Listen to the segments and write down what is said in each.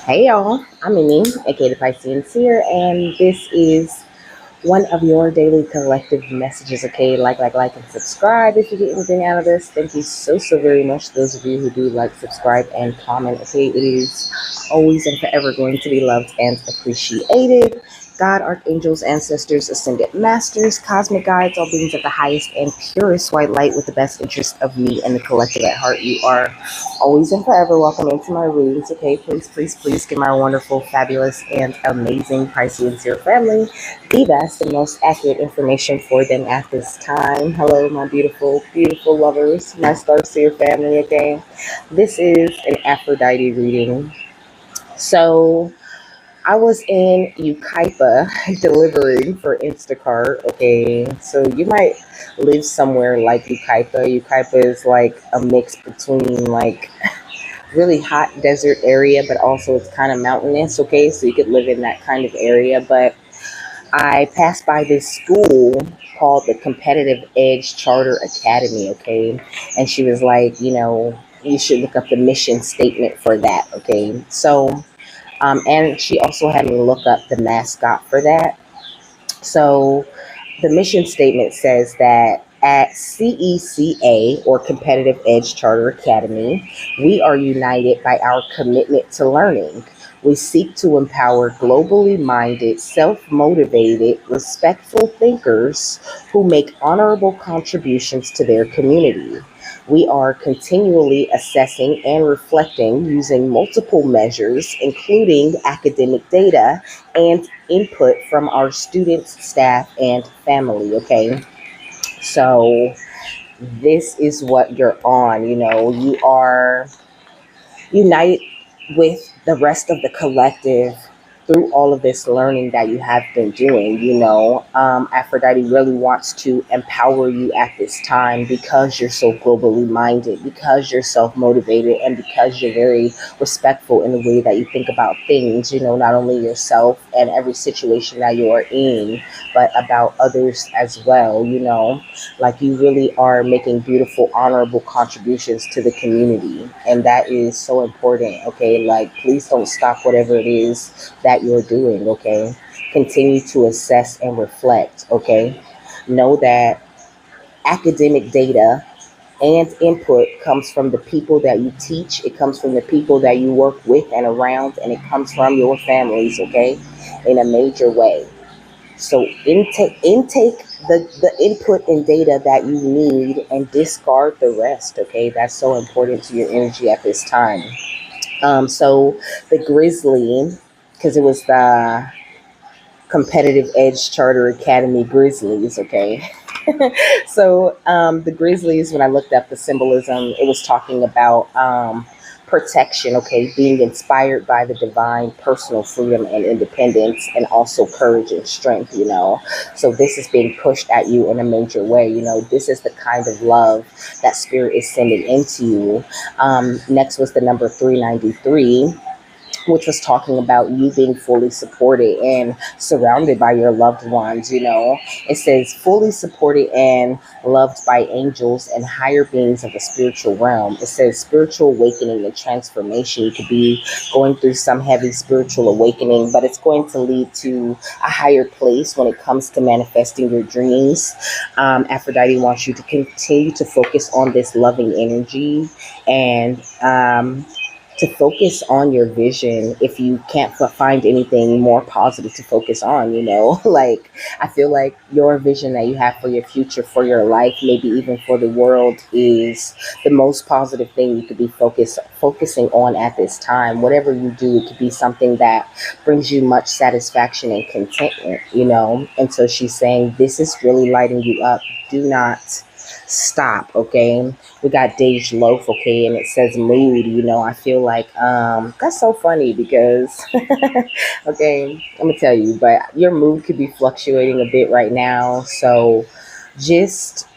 Hey y'all, I'm Mimi, aka the Pisceans here, and this is one of your daily collective messages. Okay, like, and subscribe if you get anything out of this. Thank you so very much to those of you who do like, subscribe, and comment. Okay, it is always and forever going to be loved and appreciated. God, archangels, ancestors, ascended masters, cosmic guides, all beings of the highest and purest white light with the best interest of me and the collective at heart. You are always and forever welcome into my readings. Okay, please give my wonderful, fabulous, and amazing Pisceans your family the best and most accurate information for them at this time. Hello, my beautiful lovers, my Starseer family. Okay, this is an Aphrodite reading. So I was in Ukaipa delivering for Instacart. Okay, so you might live somewhere like Ukaipa. Ukaipa is like a mix between like really hot desert area, but also it's kind of mountainous. Okay, so you could live in that kind of area, but I passed by this school called the Competitive Edge Charter Academy, okay? And she was like, you should look up the mission statement for that, okay? So, and she also had me look up the mascot for that. So, the mission statement says that at CECA, or Competitive Edge Charter Academy, we are united by our commitment to learning. We seek to empower globally minded, self motivated, respectful thinkers who make honorable contributions to their community. We are continually assessing and reflecting using multiple measures, including academic data and input from our students, staff, and family. Okay, so this is what you're on. You are united with the rest of the collective through all of this learning that you have been doing. Aphrodite really wants to empower you at this time because you're so globally minded, because you're self-motivated, and because you're very respectful in the way that you think about things, not only yourself and every situation that you are in, but about others as well. Like you really are making beautiful, honorable contributions to the community. And that is so important. Okay. Like, please don't stop whatever it is that you're doing. Okay. Continue to assess and reflect. Okay. Know that academic data and input comes from the people that you teach, it comes from the people that you work with and around, and it comes from your families. Okay. In a major way. So intake the input and data that you need and discard the rest. Okay, that's so important to your energy at this time. So the Grizzly, because it was the Competitive Edge Charter Academy Grizzlies. Okay, so the Grizzlies, when I looked up the symbolism, it was talking about protection, okay, being inspired by the divine, personal freedom and independence, and also courage and strength. So this is being pushed at you in a major way. This is the kind of love that spirit is sending into you. Next was the number 393, which was talking about you being fully supported and surrounded by your loved ones. It says fully supported and loved by angels and higher beings of the spiritual realm. It says spiritual awakening and transformation. You could be going through some heavy spiritual awakening, but it's going to lead to a higher place when it comes to manifesting your dreams. Aphrodite wants you to continue to focus on this loving energy and to focus on your vision if you can't find anything more positive to focus on. Like, I feel like your vision that you have for your future, for your life, maybe even for the world, is the most positive thing you could be focusing on at this time. Whatever you do, it could be something that brings you much satisfaction and contentment. And so she's saying this is really lighting you up. Do not stop. Okay, we got Dej Loaf. Okay, and it says mood. I feel like that's so funny because okay, I'm gonna tell you, but your mood could be fluctuating a bit right now, so just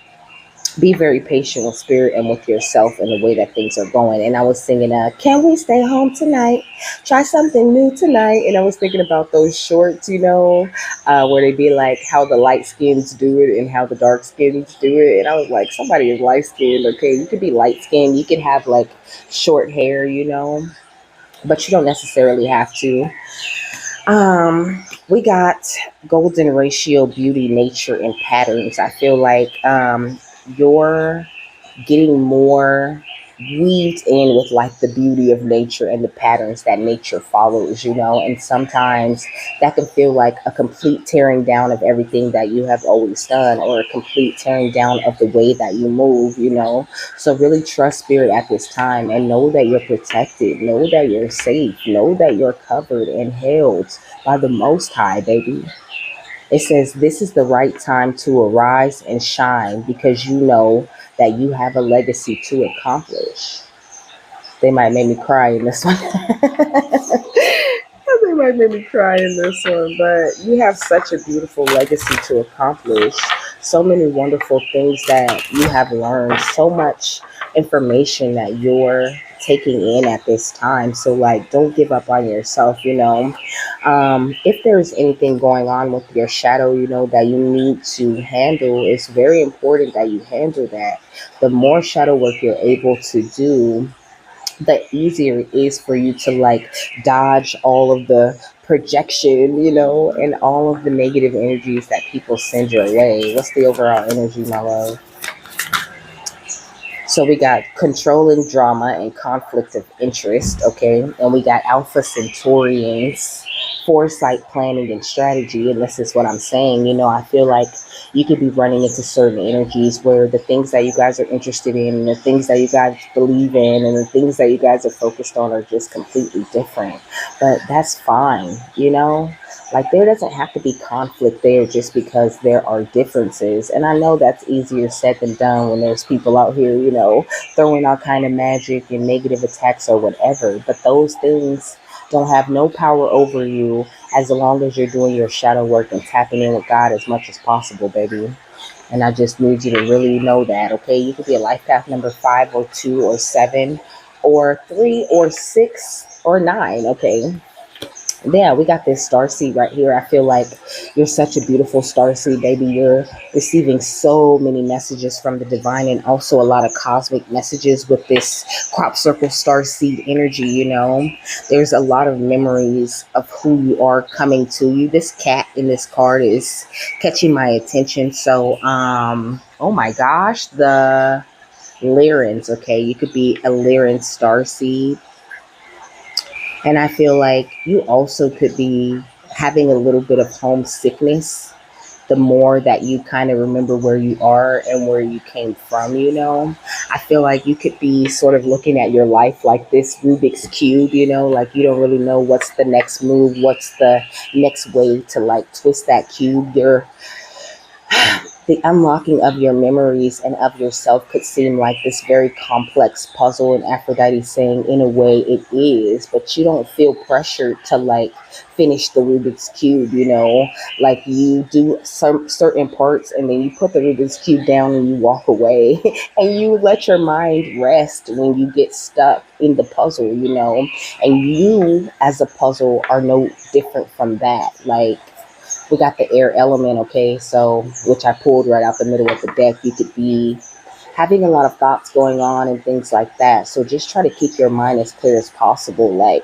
be very patient with spirit and with yourself and the way that things are going. And I was singing, can we stay home tonight? Try something new tonight. And I was thinking about those shorts, where they be like how the light skins do it and how the dark skins do it. And I was like, somebody is light skinned. Okay, you could be light skinned. You could have like short hair. but you don't necessarily have to. We got golden ratio, beauty, nature, and patterns. I feel like your getting more weaved in with like the beauty of nature and the patterns that nature follows, and sometimes that can feel like a complete tearing down of everything that you have always done, or a complete tearing down of the way that you move. So really trust spirit at this time and know that you're protected, know that you're safe, know that you're covered and held by the most high, baby. It says, this is the right time to arise and shine because you know that you have a legacy to accomplish. They might make me cry in this one. They might make me cry in this one, but you have such a beautiful legacy to accomplish. So many wonderful things that you have learned, so much information that you're taking in at this time. So, like, don't give up on yourself. If there's anything going on with your shadow, that you need to handle, it's very important that you handle that. The more shadow work you're able to do, the easier it is for you to like dodge all of the projection, and all of the negative energies that people send your way. What's the overall energy, my love? So we got controlling drama and conflict of interest, okay? And we got Alpha Centaurians, foresight, planning, and strategy. And this is what I'm saying. I feel like you could be running into certain energies where the things that you guys are interested in, and the things that you guys believe in, and the things that you guys are focused on are just completely different. But that's fine. Like, there doesn't have to be conflict there just because there are differences. And I know that's easier said than done when there's people out here, throwing all kind of magic and negative attacks or whatever. But those things don't have no power over you as long as you're doing your shadow work and tapping in with God as much as possible, baby. And I just need you to really know that, okay? You could be a life path number 5 or 2 or 7 or 3 or 6 or 9, okay? Yeah, we got this star seed right here. I feel like you're such a beautiful star seed, baby. You're receiving so many messages from the divine, and also a lot of cosmic messages with this crop circle star seed energy. There's a lot of memories of who you are coming to you. This cat in this card is catching my attention. So, oh my gosh, the Lyrans, okay? You could be a Lyran star seed. And I feel like you also could be having a little bit of homesickness the more that you kind of remember where you are and where you came from. I feel like you could be sort of looking at your life like this Rubik's Cube, like you don't really know what's the next move, what's the next way to like twist that cube. The unlocking of your memories and of yourself could seem like this very complex puzzle, and Aphrodite saying in a way it is, but you don't feel pressured to like finish the Rubik's Cube. Like you do some certain parts and then you put the Rubik's Cube down and you walk away and you let your mind rest when you get stuck in the puzzle. And you as a puzzle are no different from that. Like, we got the air element, okay? So, which I pulled right out the middle of the deck. You could be having a lot of thoughts going on and things like that. So just try to keep your mind as clear as possible. Like,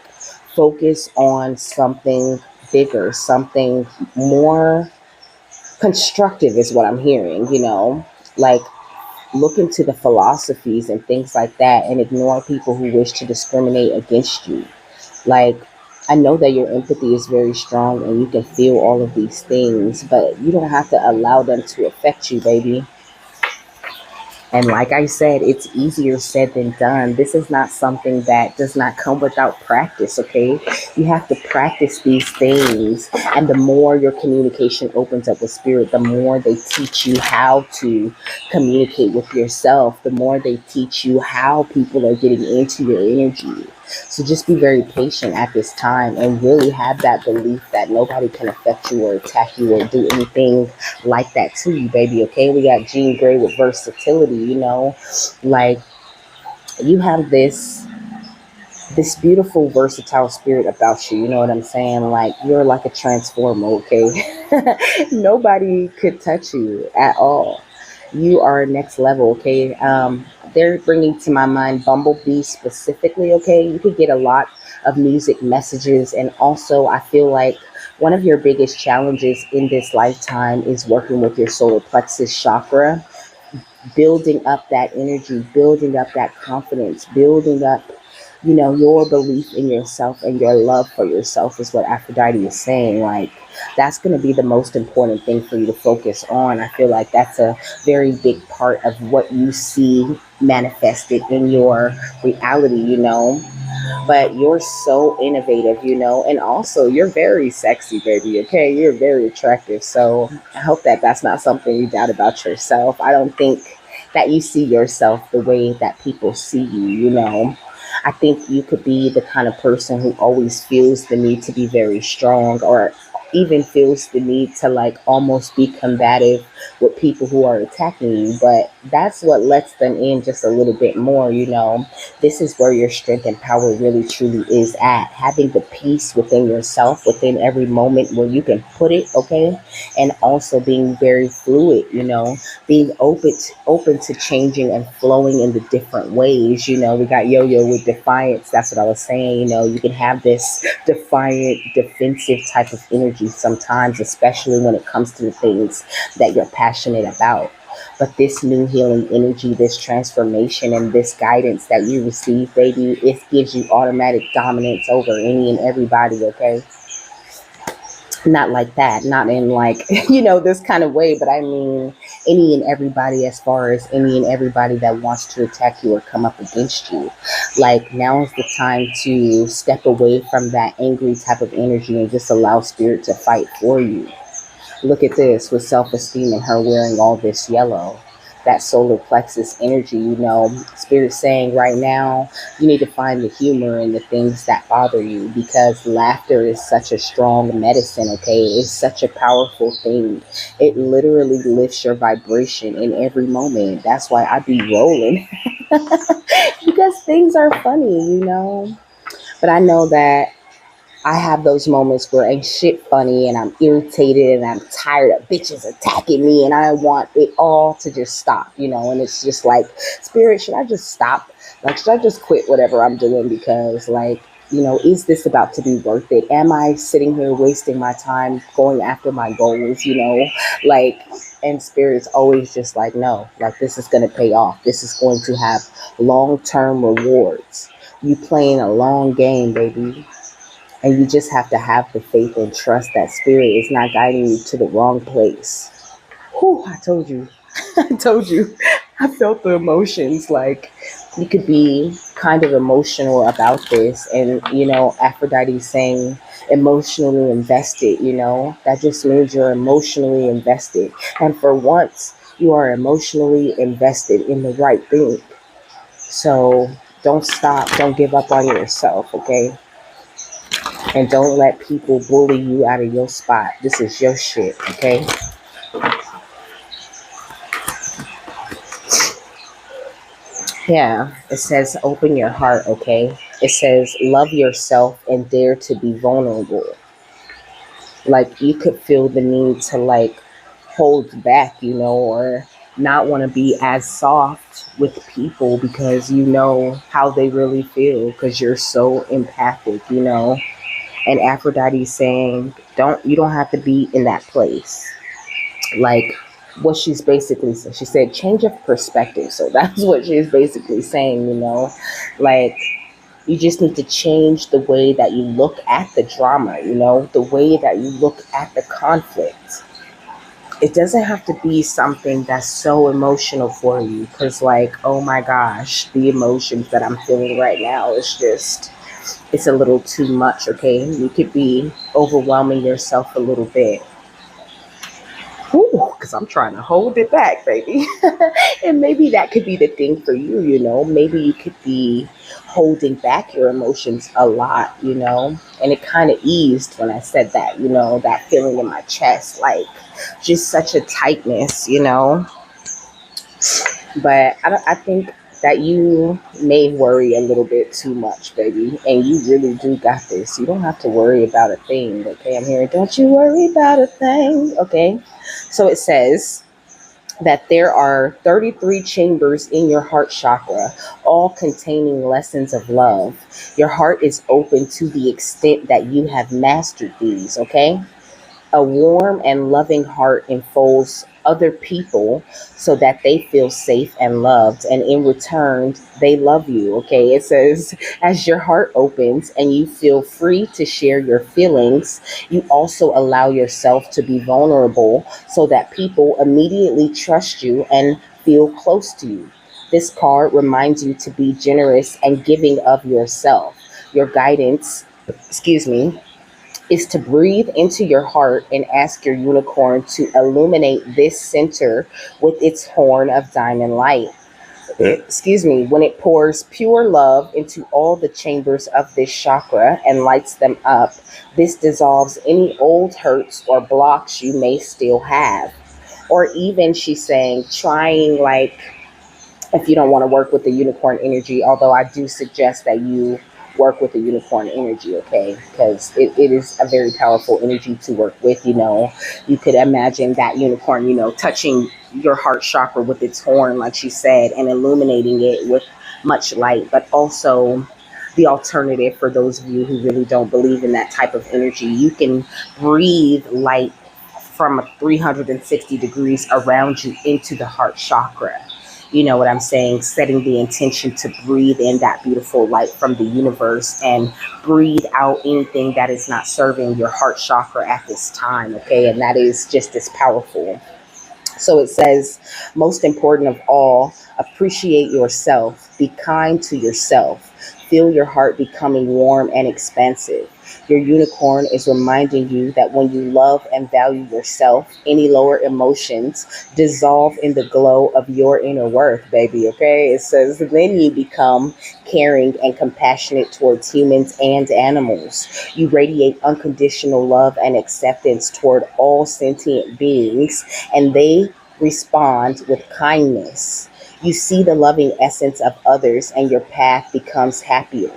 focus on something bigger, something more constructive is what I'm hearing. Like, look into the philosophies and things like that and ignore people who wish to discriminate against you. Like, I know that your empathy is very strong and you can feel all of these things, but you don't have to allow them to affect you, baby. And like I said, it's easier said than done. This is not something that does not come without practice, okay? You have to practice these things. And the more your communication opens up with spirit, the more they teach you how to communicate with yourself, the more they teach you how people are getting into your energy. So just be very patient at this time and really have that belief that nobody can affect you or attack you or do anything like that to you, baby. Okay, we got Jean Grey with versatility. Like, you have this beautiful versatile spirit about you. You know what I'm saying? Like, you're like a transformer. Okay, nobody could touch you at all. You are next level. Okay, They're bringing to my mind Bumblebee specifically, okay? You could get a lot of music messages. And also, I feel like one of your biggest challenges in this lifetime is working with your solar plexus chakra, building up that energy, building up that confidence, building up, your belief in yourself and your love for yourself is what Aphrodite is saying. Like, that's going to be the most important thing for you to focus on. I feel like that's a very big part of what you see manifested in your reality. But you're so innovative, and also you're very sexy, baby. Okay, you're very attractive. So I hope that that's not something you doubt about yourself. I don't think that you see yourself the way that people see you. I think you could be the kind of person who always feels the need to be very strong, or even feels the need to like almost be combative with people who are attacking you. But that's what lets them in just a little bit more. This is where your strength and power really truly is at. Having the peace within yourself, within every moment where you can put it, okay? And also being very fluid, being open to changing and flowing in the different ways. We got Yo-Yo with defiance. That's what I was saying. You can have this defiant, defensive type of energy sometimes, especially when it comes to the things that you're passionate about. But this new healing energy, this transformation, and this guidance that you receive, baby, it gives you automatic dominance over any and everybody, okay? Not like that, not in like, this kind of way, but I mean any and everybody, as far as any and everybody that wants to attack you or come up against you. Like, now is the time to step away from that angry type of energy and just allow spirit to fight for you. Look at this with self esteem and her wearing all this yellow. That solar plexus energy, Spirit saying right now, you need to find the humor in the things that bother you, because laughter is such a strong medicine, okay? It's such a powerful thing. It literally lifts your vibration in every moment. That's why I be rolling, because things are funny. But I know that I have those moments where ain't shit funny and I'm irritated and I'm tired of bitches attacking me and I want it all to just stop, and it's just like, Spirit, should I just stop? Like, should I just quit whatever I'm doing? Because, like, is this about to be worth it? Am I sitting here wasting my time going after my goals? Like, and Spirit's always just like, no, like, this is going to pay off. This is going to have long-term rewards. You playing a long game, baby. And you just have to have the faith and trust that spirit is not guiding you to the wrong place. Whew, I told you. I told you. I felt the emotions. Like, you could be kind of emotional about this. And, Aphrodite saying emotionally invested, that just means you're emotionally invested. And for once, you are emotionally invested in the right thing. So don't stop. Don't give up on yourself, okay? And don't let people bully you out of your spot. This is your shit, okay? Yeah, it says open your heart, okay? It says love yourself and dare to be vulnerable. Like, you could feel the need to, like, hold back, or not want to be as soft with people because you know how they really feel because you're so empathic. And Aphrodite saying, you don't have to be in that place. Like, what she's basically said, she said change of perspective. So that's what she's basically saying. Like, you just need to change the way that you look at the drama, the way that you look at the conflict. It doesn't have to be something that's so emotional for you, because, like, oh my gosh, the emotions that I'm feeling right now is just, it's a little too much, okay? You could be overwhelming yourself a little bit. Because I'm trying to hold it back, baby. And maybe that could be the thing for you. Maybe you could be holding back your emotions a lot. And it kind of eased when I said that, that feeling in my chest, like just such a tightness. But I think that you may worry a little bit too much, baby. And you really do got this. You don't have to worry about a thing, okay? I'm hearing, don't you worry about a thing, okay? So it says, that there are 33 chambers in your heart chakra, all containing lessons of love. Your heart is open to the extent that you have mastered these, okay? A warm and loving heart enfolds other people so that they feel safe and loved, and in return they love you. Okay, it says as your heart opens and you feel free to share your feelings, you also allow yourself to be vulnerable so that people immediately trust you and feel close to you. This card reminds you to be generous and giving of yourself. Your guidance, excuse me, is to breathe into your heart and ask your unicorn to illuminate this center with its horn of diamond light. Excuse me, when it pours pure love into all the chambers of this chakra and lights them up, this dissolves any old hurts or blocks you may still have. Or even, she's saying, trying like, if you don't want to work with the unicorn energy, although I do suggest that you work with the unicorn energy, okay? Because it is a very powerful energy to work with, you know. You could imagine that unicorn, you know, touching your heart chakra with its horn, like she said, and illuminating it with much light, but also the alternative for those of you who really don't believe in that type of energy, you can breathe light from 360 degrees around you into the heart chakra. You know what I'm saying? Setting the intention to breathe in that beautiful light from the universe and breathe out anything that is not serving your heart chakra at this time, okay? And that is just as powerful. So it says, most important of all, appreciate yourself. Be kind to yourself. Feel your heart becoming warm and expansive. Your unicorn is reminding you that when you love and value yourself, any lower emotions dissolve in the glow of your inner worth, baby. Okay? It says, then you become caring and compassionate towards humans and animals. You radiate unconditional love and acceptance toward all sentient beings, and they respond with kindness. You see the loving essence of others, and your path becomes happier.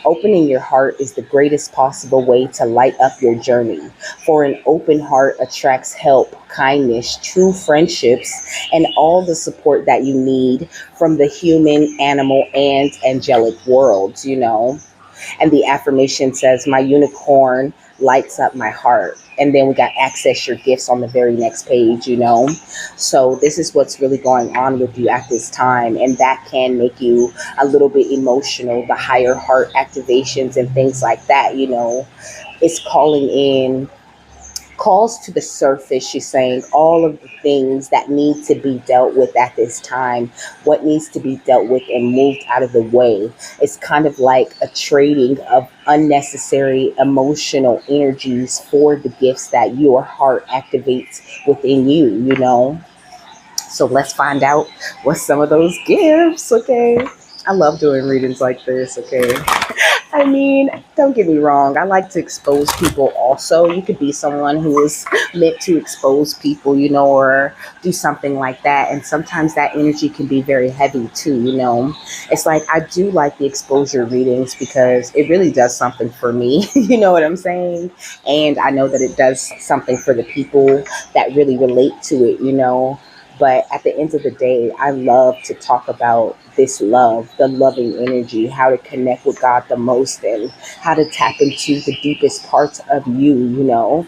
Opening your heart is the greatest possible way to light up your journey. For an open heart attracts help, kindness, true friendships, and all the support that you need from the human, animal, and angelic worlds, you know. And the affirmation says, my unicorn lights up my heart. And then we got access your gifts on the very next page, you know. So this is what's really going on with you at this time. And that can make you a little bit emotional. The higher heart activations and things like that, you know, it's calling in, calls to the surface. She's saying all of the things that need to be dealt with at this time, what needs to be dealt with and moved out of the way. It's kind of like a trading of unnecessary emotional energies for the gifts that your heart activates within you, you know. So let's find out what some of those gifts, okay? I love doing readings like this, okay? I mean, don't get me wrong. I like to expose people also. You could be someone who is meant to expose people, you know, or do something like that. And sometimes that energy can be very heavy too, you know. It's like I do like the exposure readings because it really does something for me. You know what I'm saying? And I know that it does something for the people that really relate to it, you know. But at the end of the day, I love to talk about this love, the loving energy, how to connect with God the most, and how to tap into the deepest parts of you, you know.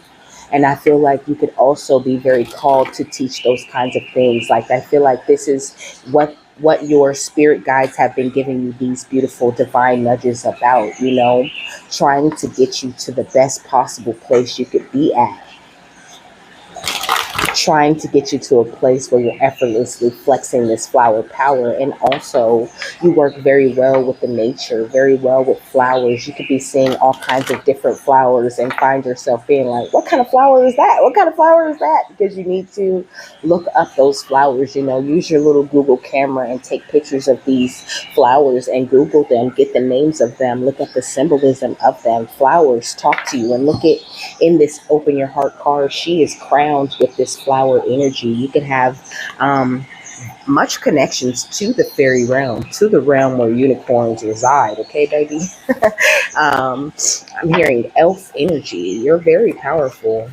And I feel like you could also be very called to teach those kinds of things. Like I feel like this is what your spirit guides have been giving you these beautiful divine nudges about, you know, trying to get you to the best possible place you could be at, trying to get you to a place where you're effortlessly flexing this flower power. And also, you work very well with the nature, very well with flowers. You could be seeing all kinds of different flowers and find yourself being like, what kind of flower is that? What kind of flower is that? Because you need to look up those flowers, you know, use your little Google camera and take pictures of these flowers and Google them, get the names of them, look at the symbolism of them. Flowers talk to you, and look at, in this open your heart card, she is crowned with this flower energy. You can have much connections to the fairy realm, to the realm where unicorns reside. Okay, baby. I'm hearing elf energy. You're very powerful.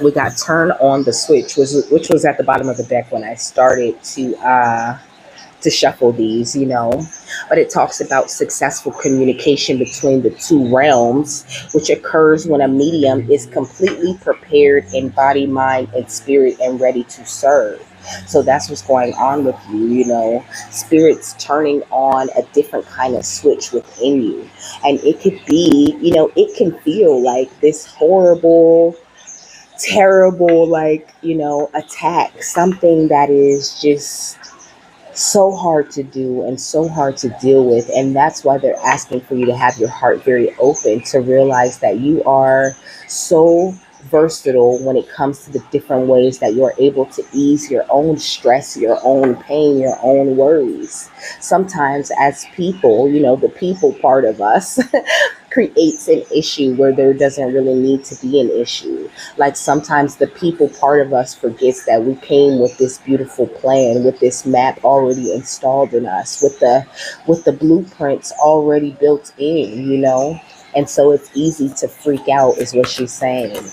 We got turn on the switch, which was at the bottom of the deck when I started to shuffle these, but it talks about successful communication between the two realms, which occurs when a medium is completely prepared in body, mind, and spirit and ready to serve. So that's what's going on with you, spirits turning on a different kind of switch within you. And it could be, it can feel like this horrible, terrible, attack, something that is just so hard to do and so hard to deal with. And that's why they're asking for you to have your heart very open, to realize that you are so versatile when it comes to the different ways that you're able to ease your own stress, your own pain, your own worries. Sometimes as people, the people part of us creates an issue where there doesn't really need to be an issue. Like sometimes the people part of us forgets that we came with this beautiful plan, with this map already installed in us, with the blueprints already built in, and so it's easy to freak out is what she's saying.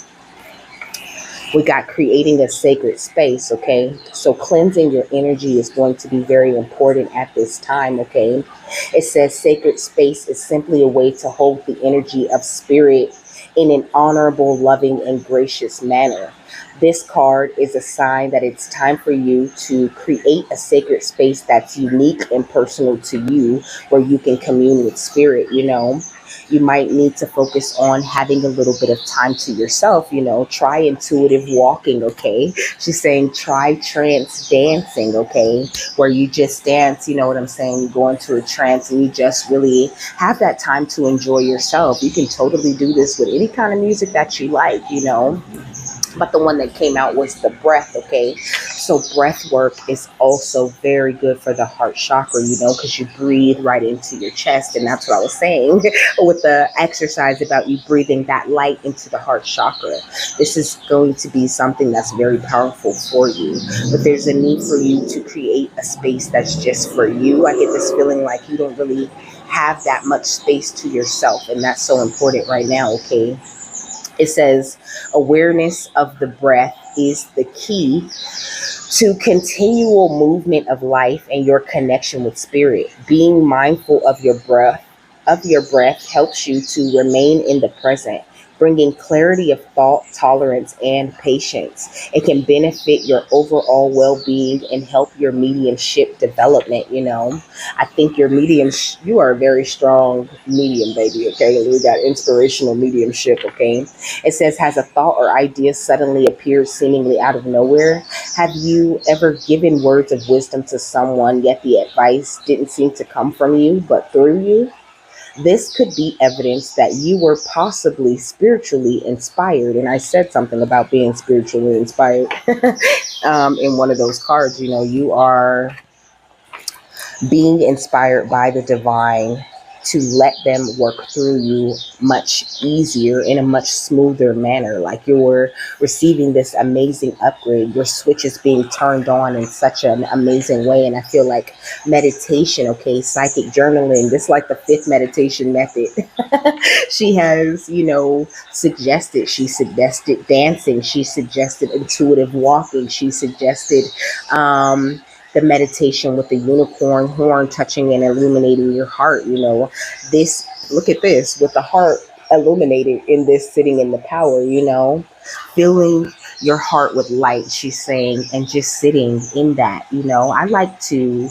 We got creating a sacred space, okay? So cleansing your energy is going to be very important at this time, okay? It says sacred space is simply a way to hold the energy of spirit in an honorable, loving, and gracious manner. This card is a sign that it's time for you to create a sacred space that's unique and personal to you, where you can commune with spirit, You might need to focus on having a little bit of time to yourself, try intuitive walking, okay? She's saying try trance dancing, okay? Where you just dance, you know what I'm saying? You go into a trance and you just really have that time to enjoy yourself. You can totally do this with any kind of music that you like, But the one that came out was the breath, okay? So breath work is also very good for the heart chakra, because you breathe right into your chest. And that's what I was saying with the exercise about you breathing that light into the heart chakra. This is going to be something that's very powerful for you. But there's a need for you to create a space that's just for you. I get this feeling like you don't really have that much space to yourself. And that's so important right now, okay? It says awareness of the breath is the key to continual movement of life and your connection with spirit. Being mindful of your breath helps you to remain in the present, bringing clarity of thought, tolerance, and patience. It can benefit your overall well-being and help your mediumship development, I think your you are a very strong medium, baby, okay? We got inspirational mediumship, okay? It says, has a thought or idea suddenly appeared seemingly out of nowhere? Have you ever given words of wisdom to someone, yet the advice didn't seem to come from you, but through you? This could be evidence that you were possibly spiritually inspired. And I said something about being spiritually inspired in one of those cards. You are being inspired by the divine to let them work through you much easier, in a much smoother manner. Like you're receiving this amazing upgrade. Your switch is being turned on in such an amazing way. And I feel like meditation, okay, psychic journaling, this is like the fifth meditation method. She has, she suggested dancing. She suggested intuitive walking. She suggested, the meditation with the unicorn horn touching and illuminating your heart. This, look at this, with the heart illuminated in this, sitting in the power, filling your heart with light, she's saying, and just sitting in that. I like to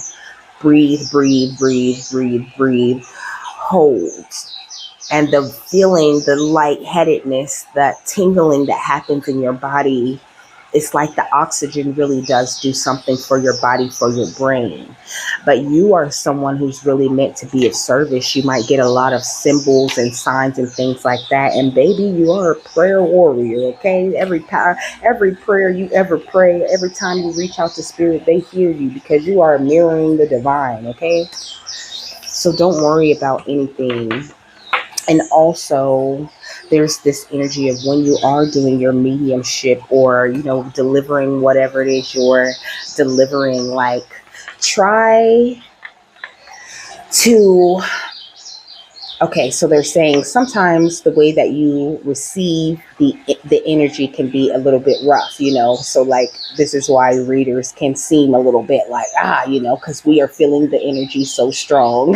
breathe, breathe, breathe, breathe, breathe, hold. And the feeling, the lightheadedness, that tingling that happens in your body, it's like the oxygen really does do something for your body, for your brain. But you are someone who's really meant to be of service. You might get a lot of symbols and signs and things like that. And baby, you are a prayer warrior, okay? Every prayer you ever pray, every time you reach out to spirit, they hear you, because you are mirroring the divine, okay? So don't worry about anything. And also, there's this energy of when you are doing your mediumship, or, delivering whatever it is you're delivering, like try to Okay, so they're saying sometimes the way that you receive the energy can be a little bit rough, So like this is why readers can seem a little bit like because we are feeling the energy so strong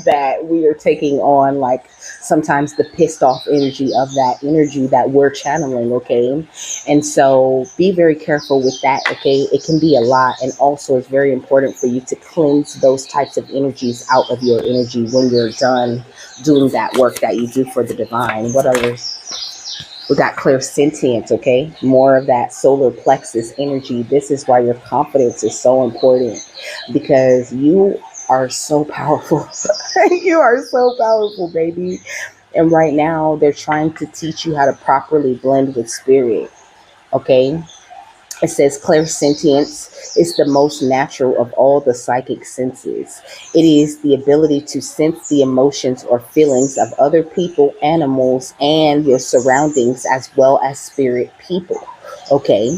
that we are taking on like sometimes the pissed off energy of that energy that we're channeling, okay? And so be very careful with that, okay? It can be a lot, and also it's very important for you to cleanse those types of energies out of your energy when you're done doing that work that you do for the divine. What others? We got clear sentience, okay? More of that solar plexus energy. This is why your confidence is so important because you are so powerful. You are so powerful, baby. And right now, they're trying to teach you how to properly blend with spirit, okay? It says clairsentience is the most natural of all the psychic senses. It is the ability to sense the emotions or feelings of other people, animals, and your surroundings, as well as spirit people. Okay,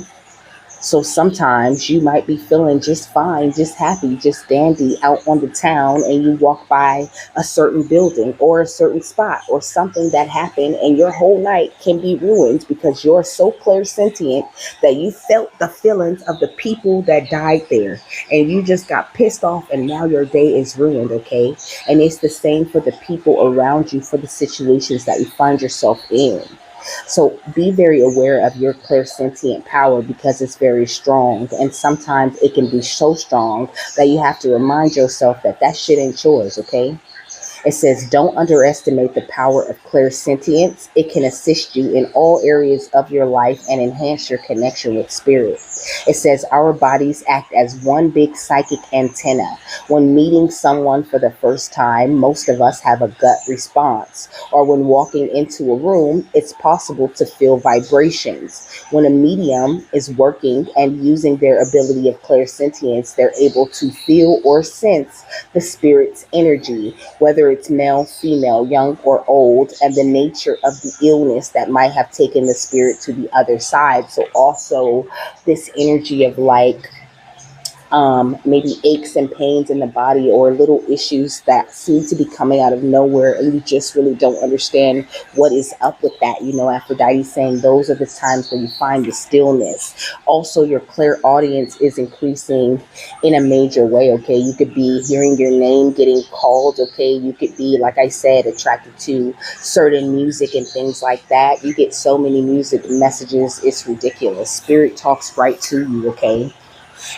so sometimes you might be feeling just fine, just happy, just dandy out on the town, and you walk by a certain building or a certain spot or something that happened, and your whole night can be ruined because you're so clairsentient that you felt the feelings of the people that died there, and you just got pissed off, and now your day is ruined, okay? And it's the same for the people around you, for the situations that you find yourself in. So be very aware of your clairsentient power because it's very strong. And sometimes it can be so strong that you have to remind yourself that that shit ain't yours, okay? It says, don't underestimate the power of clairsentience. It can assist you in all areas of your life and enhance your connection with spirit. It says, our bodies act as one big psychic antenna. When meeting someone for the first time, most of us have a gut response. Or when walking into a room, it's possible to feel vibrations. When a medium is working and using their ability of clairsentience, they're able to feel or sense the spirit's energy, whether it's male, female, young, or old, and the nature of the illness that might have taken the spirit to the other side. So also this energy of like maybe aches and pains in the body or little issues that seem to be coming out of nowhere, and you just really don't understand what is up with that. Aphrodite saying those are the times where you find the stillness. Also, your clairaudience is increasing in a major way, okay? You could be hearing your name getting called, okay? You could be, like I said, attracted to certain music and things like that. You get so many music messages, it's ridiculous. Spirit talks right to you, okay?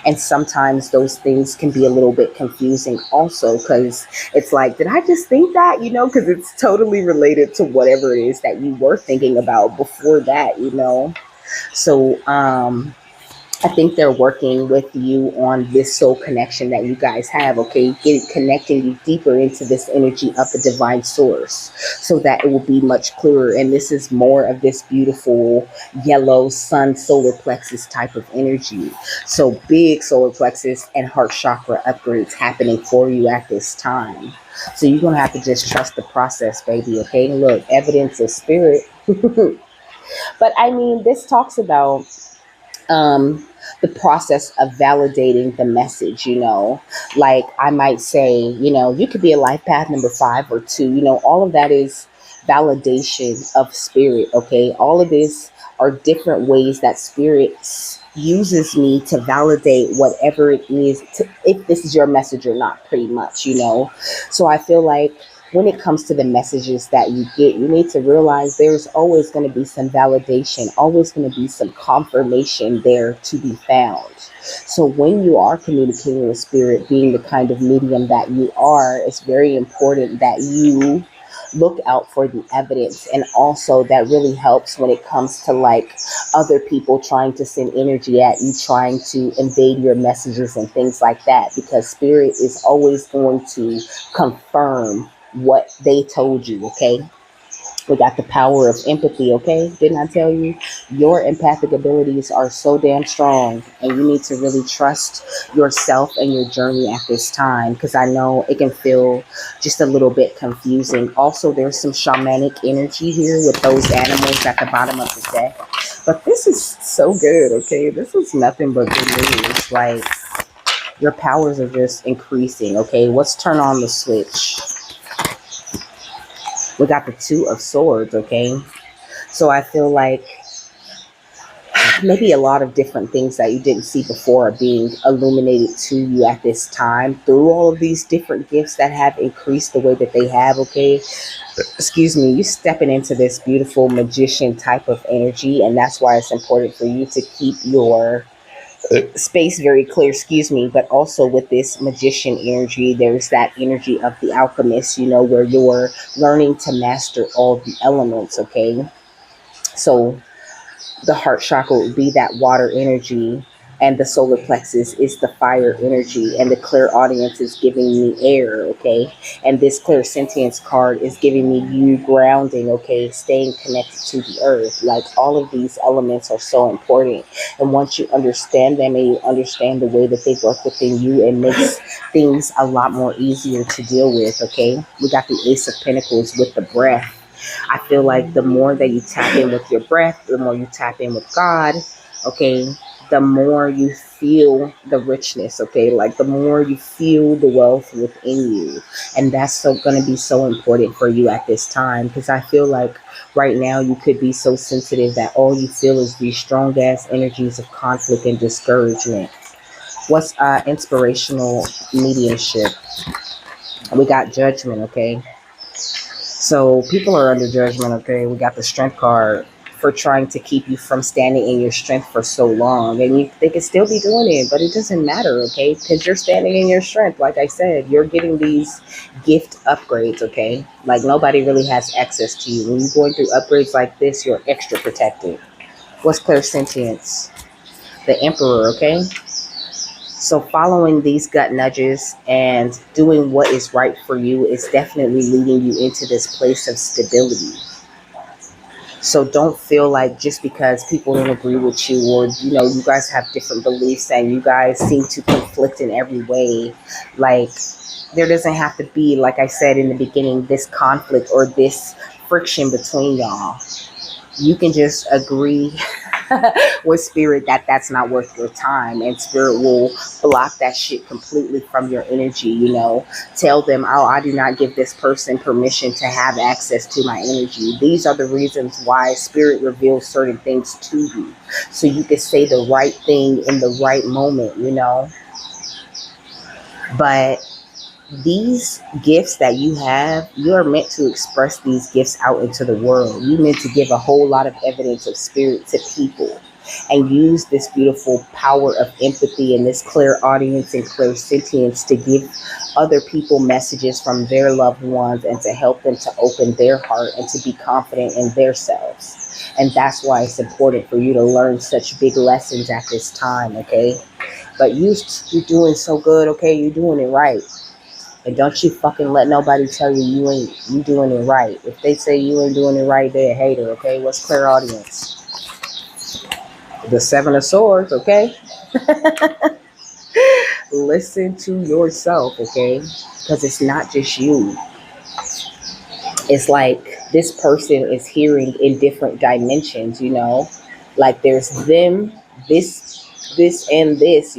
And sometimes those things can be a little bit confusing also because it's like, did I just think that? Because it's totally related to whatever it is that you were thinking about before that. So, I think they're working with you on this soul connection that you guys have, okay? Connecting you deeper into this energy of the divine source so that it will be much clearer. And this is more of this beautiful yellow sun solar plexus type of energy. So big solar plexus and heart chakra upgrades happening for you at this time. So you're going to have to just trust the process, baby, okay? Look, evidence of spirit. But I mean, this talks about the process of validating the message. Like I might say, you could be a life path number 5 or 2, all of that is validation of spirit, okay? All of this are different ways that spirit uses me to validate whatever it is, if this is your message or not, pretty much. So I feel like when it comes to the messages that you get, you need to realize there's always going to be some validation, always going to be some confirmation there to be found. So when you are communicating with spirit, being the kind of medium that you are, it's very important that you look out for the evidence. And also that really helps when it comes to like other people trying to send energy at you, trying to invade your messages and things like that, because spirit is always going to confirm what they told you, okay? We got the power of empathy, okay? Didn't I tell you? Your empathic abilities are so damn strong, and you need to really trust yourself and your journey at this time, because I know it can feel just a little bit confusing. Also, there's some shamanic energy here with those animals at the bottom of the deck. But this is so good, okay? This is nothing but good news. Like, your powers are just increasing, okay? Let's turn on the switch. We got the Two of Swords, okay? So I feel like maybe a lot of different things that you didn't see before are being illuminated to you at this time through all of these different gifts that have increased the way that they have, okay? Excuse me, you stepping into this beautiful magician type of energy, and that's why it's important for you to keep your space very clear, excuse me. But also with this magician energy, there's that energy of the alchemist, where you're learning to master all the elements, okay? So the heart chakra would be that water energy, and the solar plexus is the fire energy, and the clear audience is giving me air, okay? And this clear sentience card is giving me you grounding, okay? Staying connected to the earth. Like, all of these elements are so important, and once you understand them and you understand the way that they work within you, it makes things a lot more easier to deal with, okay? We got the Ace of Pentacles with the breath. I feel like the more that you tap in with your breath, the more you tap in with God, okay, the more you feel the richness, okay, like the more you feel the wealth within you. And that's so going to be so important for you at this time, because I feel like right now you could be so sensitive that all you feel is these strong ass energies of conflict and discouragement. What's inspirational mediumship? We got Judgment, okay? So people are under judgment, okay? We got the Strength card for trying to keep you from standing in your strength for so long. And they could still be doing it, but it doesn't matter, okay? Because you're standing in your strength. Like I said, you're getting these gift upgrades, okay? Like, nobody really has access to you. When you're going through upgrades like this, you're extra protected. What's clairsentience? The Emperor, okay? So following these gut nudges and doing what is right for you is definitely leading you into this place of stability. So don't feel like just because people don't agree with you, or you guys have different beliefs and you guys seem to conflict in every way, like, there doesn't have to be, like I said in the beginning, this conflict or this friction between y'all. You can just agree with spirit that that's not worth your time, and spirit will block that shit completely from your energy. Tell them, oh, I do not give this person permission to have access to my energy. These are the reasons why spirit reveals certain things to you, so you can say the right thing in the right moment. But these gifts that you have, you're meant to express these gifts out into the world. You're meant to give a whole lot of evidence of spirit to people, and use this beautiful power of empathy and this clear audience and clear sentience to give other people messages from their loved ones, and to help them to open their heart and to be confident in themselves. And that's why it's important for you to learn such big lessons at this time, okay? But you're doing so good, okay? You're doing it right. And don't you fucking let nobody tell you doing it right. If they say you ain't doing it right, they're a hater, okay? What's clear audience? The Seven of Swords, okay? Listen to yourself, okay? Because it's not just you. It's like this person is hearing in different dimensions, Like, there's them, this, and this.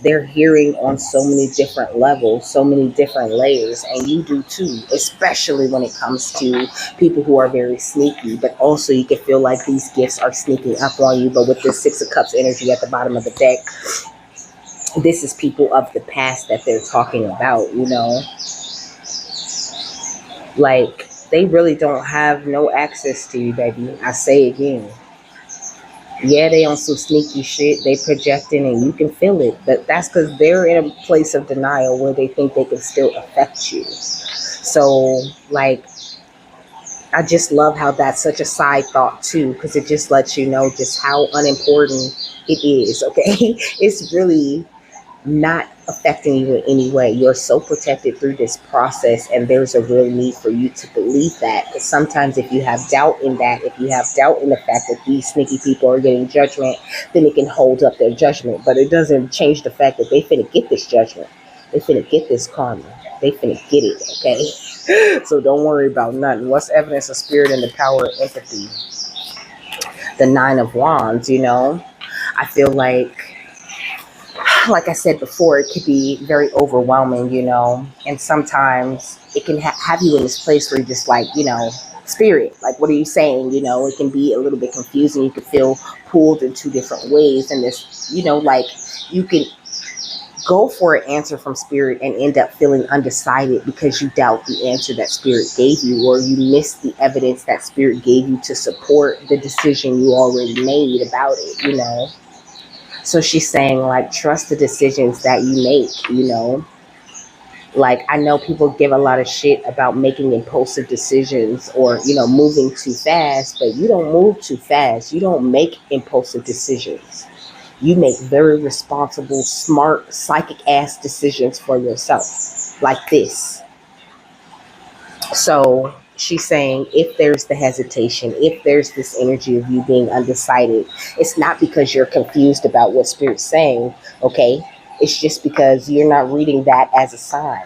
They're hearing on so many different levels, so many different layers, and you do too, especially when it comes to people who are very sneaky. But also, you can feel like these gifts are sneaking up on you. But with this Six of Cups energy at the bottom of the deck, this is people of the past that they're talking about, Like, they really don't have no access to you, baby. I say again. Yeah, they on some sneaky shit. They projecting and you can feel it. But that's because they're in a place of denial where they think they can still affect you. So, like, I just love how that's such a side thought too, because it just lets you know just how unimportant it is, okay? It's really not affecting you in any way. You're so protected through this process, and there's a real need for you to believe that. Because sometimes if you have doubt in that, if you have doubt in the fact that these sneaky people are getting judgment, then it can hold up their judgment. But it doesn't change the fact that they finna get this judgment. They finna get this karma. They finna get it, okay? So don't worry about nothing. What's evidence of spirit and the power of empathy? The Nine of Wands, I feel like like I said before, it could be very overwhelming, and sometimes it can have you in this place where you're just like, spirit, like, what are you saying? It can be a little bit confusing. You can feel pulled in two different ways. And this, like, you can go for an answer from spirit and end up feeling undecided because you doubt the answer that spirit gave you, or you miss the evidence that spirit gave you to support the decision you already made about it. So she's saying, like, trust the decisions that you make. Like, I know people give a lot of shit about making impulsive decisions or, moving too fast, but you don't move too fast. You don't make impulsive decisions. You make very responsible, smart, psychic ass decisions for yourself, like this. So she's saying, if there's the hesitation, if there's this energy of you being undecided, it's not because you're confused about what spirit's saying, okay? It's just because you're not reading that as a sign.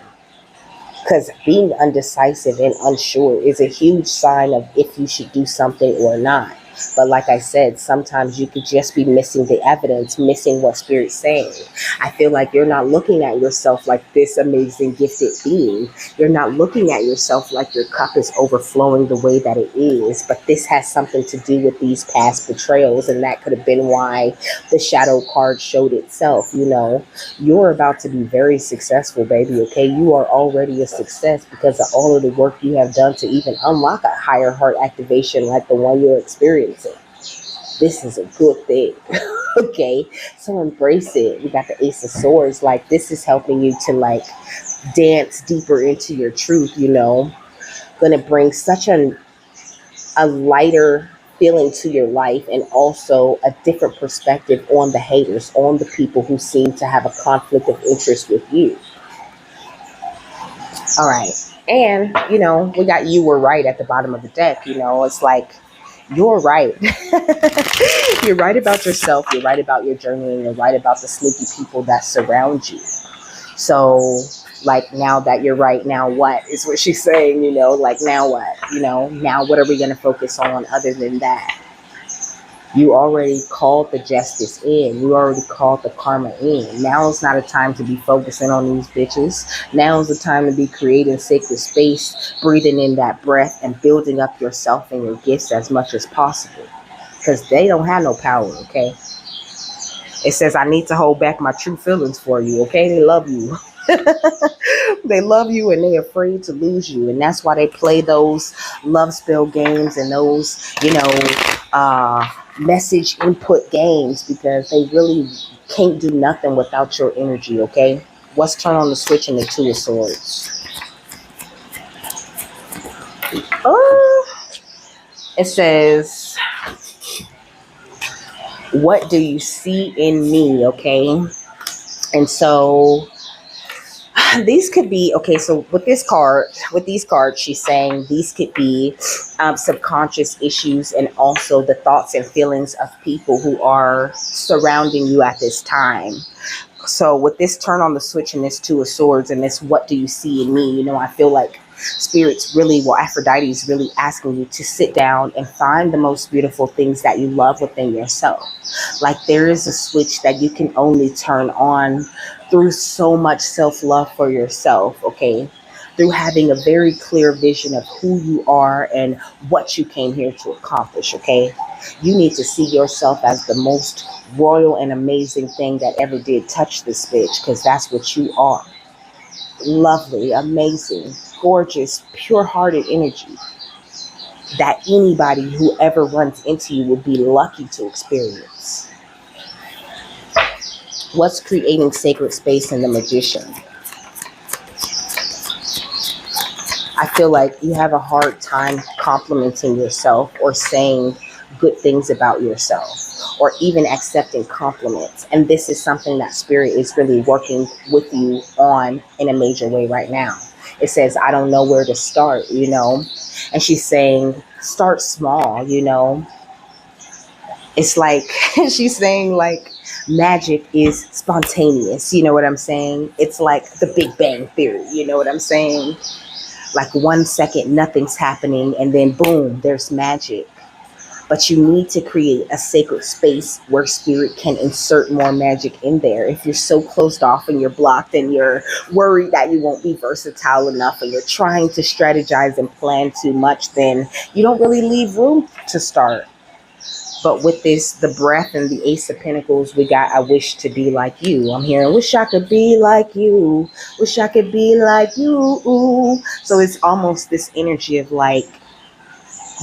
Because being undecisive and unsure is a huge sign of if you should do something or not. But like I said, sometimes you could just be missing the evidence, missing what spirit's saying. I feel like you're not looking at yourself like this amazing gifted being. You're not looking at yourself like your cup is overflowing the way that it is. But this has something to do with these past betrayals, and that could have been why the shadow card showed itself. You're about to be very successful, baby, okay? You are already a success because of all of the work you have done to even unlock a higher heart activation like the one you're experiencing. This is a good thing. Okay, so embrace it. We got the Ace of Swords. Like, this is helping you to, like, dance deeper into your truth. Gonna bring such a lighter feeling to your life, and also a different perspective on the haters, on the people who seem to have a conflict of interest with you. All right. And, we got "you were right" at the bottom of the deck. It's like, you're right. You're right about yourself. You're right about your journey. And you're right about the sneaky people that surround you. So, like, now that you're right, now what is what she's saying, like, now what? Now what are we going to focus on other than that? You already called the justice in. You already called the karma in. Now is not a time to be focusing on these bitches. Now is the time to be creating sacred space, breathing in that breath, and building up yourself and your gifts as much as possible. Because they don't have no power, okay? It says, I need to hold back my true feelings for you, okay? They love you. They love you, and they're afraid to lose you. And that's why they play those love spell games and those, message input games, because they really can't do nothing without your energy, okay? Let's turn on the switch in the Two of Swords. It says, what do you see in me, okay? And so these could be, okay, so with these cards, she's saying these could be subconscious issues, and also the thoughts and feelings of people who are surrounding you at this time. So with this turn on the switch and this Two of Swords and this what do you see in me, I feel like Spirit's really, Aphrodite is really asking you to sit down and find the most beautiful things that you love within yourself. Like, there is a switch that you can only turn on through so much self-love for yourself, okay? Through having a very clear vision of who you are and what you came here to accomplish, okay? You need to see yourself as the most royal and amazing thing that ever did touch this bitch, because that's what you are. Lovely, amazing, gorgeous, pure-hearted energy that anybody who ever runs into you would be lucky to experience. What's creating sacred space in the Magician? I feel like you have a hard time complimenting yourself or saying good things about yourself, or even accepting compliments. And this is something that Spirit is really working with you on in a major way right now. It says, I don't know where to start, And she's saying, start small, It's like, she's saying, like, magic is spontaneous. You know what I'm saying? It's like the Big Bang Theory. You know what I'm saying? Like, 1 second, nothing's happening, and then boom, there's magic. but you need to create a sacred space where spirit can insert more magic in there. If you're so closed off and you're blocked and you're worried that you won't be versatile enough and you're trying to strategize and plan too much, then you don't really leave room to start. But with this, the breath and the Ace of Pentacles, we got I wish to be like you. I'm hearing, wish I could be like you. Wish I could be like you. So it's almost this energy of like,